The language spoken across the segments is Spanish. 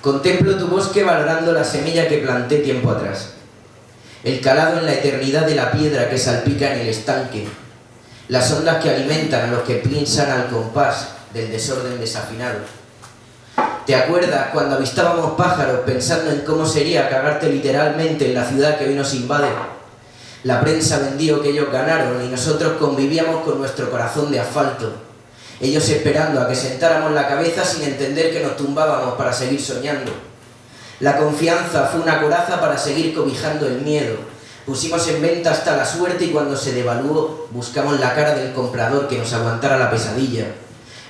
Contemplo tu bosque valorando la semilla que planté tiempo atrás. El calado en la eternidad de la piedra que salpica en el estanque. Las ondas que alimentan a los que pinsan al compás del desorden desafinado. ¿Te acuerdas cuando avistábamos pájaros pensando en cómo sería cagarte literalmente en la ciudad que hoy nos invade? La prensa vendió que ellos ganaron y nosotros convivíamos con nuestro corazón de asfalto. Ellos esperando a que sentáramos la cabeza sin entender que nos tumbábamos para seguir soñando. La confianza fue una coraza para seguir cobijando el miedo. Pusimos en venta hasta la suerte y cuando se devaluó buscamos la cara del comprador que nos aguantara la pesadilla.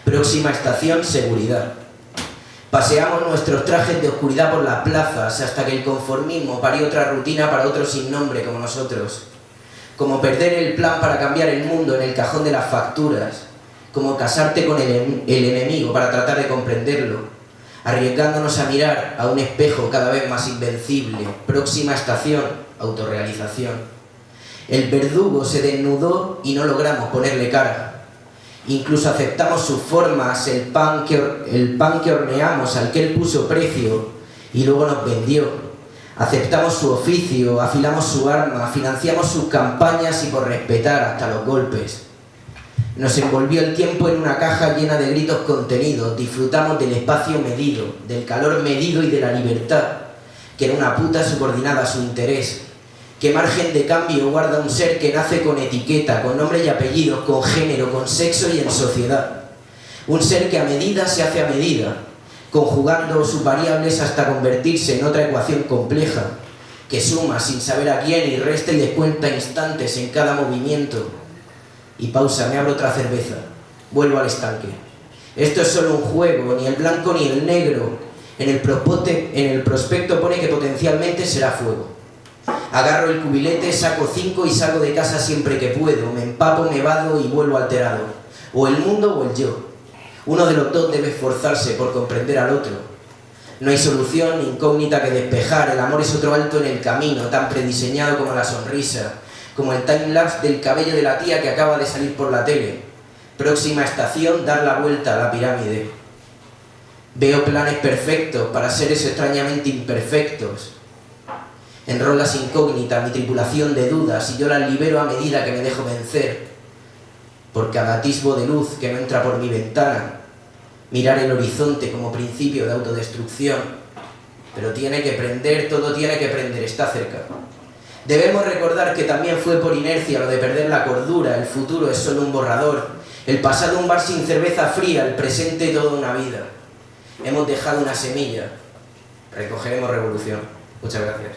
Próxima estación, seguridad. Paseamos nuestros trajes de oscuridad por las plazas hasta que el conformismo parió otra rutina para otros sin nombre como nosotros. Como perder el plan para cambiar el mundo en el cajón de las facturas. Como casarte con el enemigo para tratar de comprenderlo. Arriesgándonos a mirar a un espejo cada vez más invencible. Próxima estación, autorrealización. El verdugo se desnudó y no logramos ponerle cara. Incluso aceptamos sus formas, el pan que horneamos al que él puso precio y luego nos vendió. Aceptamos su oficio, afilamos su arma, financiamos sus campañas y por respetar hasta los golpes. Nos envolvió el tiempo en una caja llena de gritos contenidos, disfrutamos del espacio medido, del calor medido y de la libertad, que era una puta subordinada a su interés. ¿Qué margen de cambio guarda un ser que nace con etiqueta, con nombre y apellido, con género, con sexo y en sociedad? Un ser que a medida se hace a medida, conjugando sus variables hasta convertirse en otra ecuación compleja, que suma sin saber a quién y resta y descuenta instantes en cada movimiento. Y pausa, me abro otra cerveza, vuelvo al estanque. Esto es solo un juego, ni el blanco ni el negro. En el prospecto pone que potencialmente será fuego. Agarro el cubilete, saco 5 y salgo de casa siempre que puedo. Me empapo, me vado y vuelvo alterado. O el mundo o el yo. Uno de los dos debe esforzarse por comprender al otro. No hay solución ni incógnita que despejar. El amor es otro alto en el camino, tan prediseñado como la sonrisa. Como el timelapse del cabello de la tía que acaba de salir por la tele. Próxima estación, dar la vuelta a la pirámide. Veo planes perfectos para seres extrañamente imperfectos. Enrolas incógnita mi tripulación de dudas y yo las libero a medida que me dejo vencer. Por cada atisbo de luz que no entra por mi ventana. Mirar el horizonte como principio de autodestrucción. Pero tiene que prender, todo tiene que prender, está cerca. Debemos recordar que también fue por inercia lo de perder la cordura, el futuro es solo un borrador, el pasado un bar sin cerveza fría, el presente toda una vida. Hemos dejado una semilla, recogeremos revolución. Muchas gracias.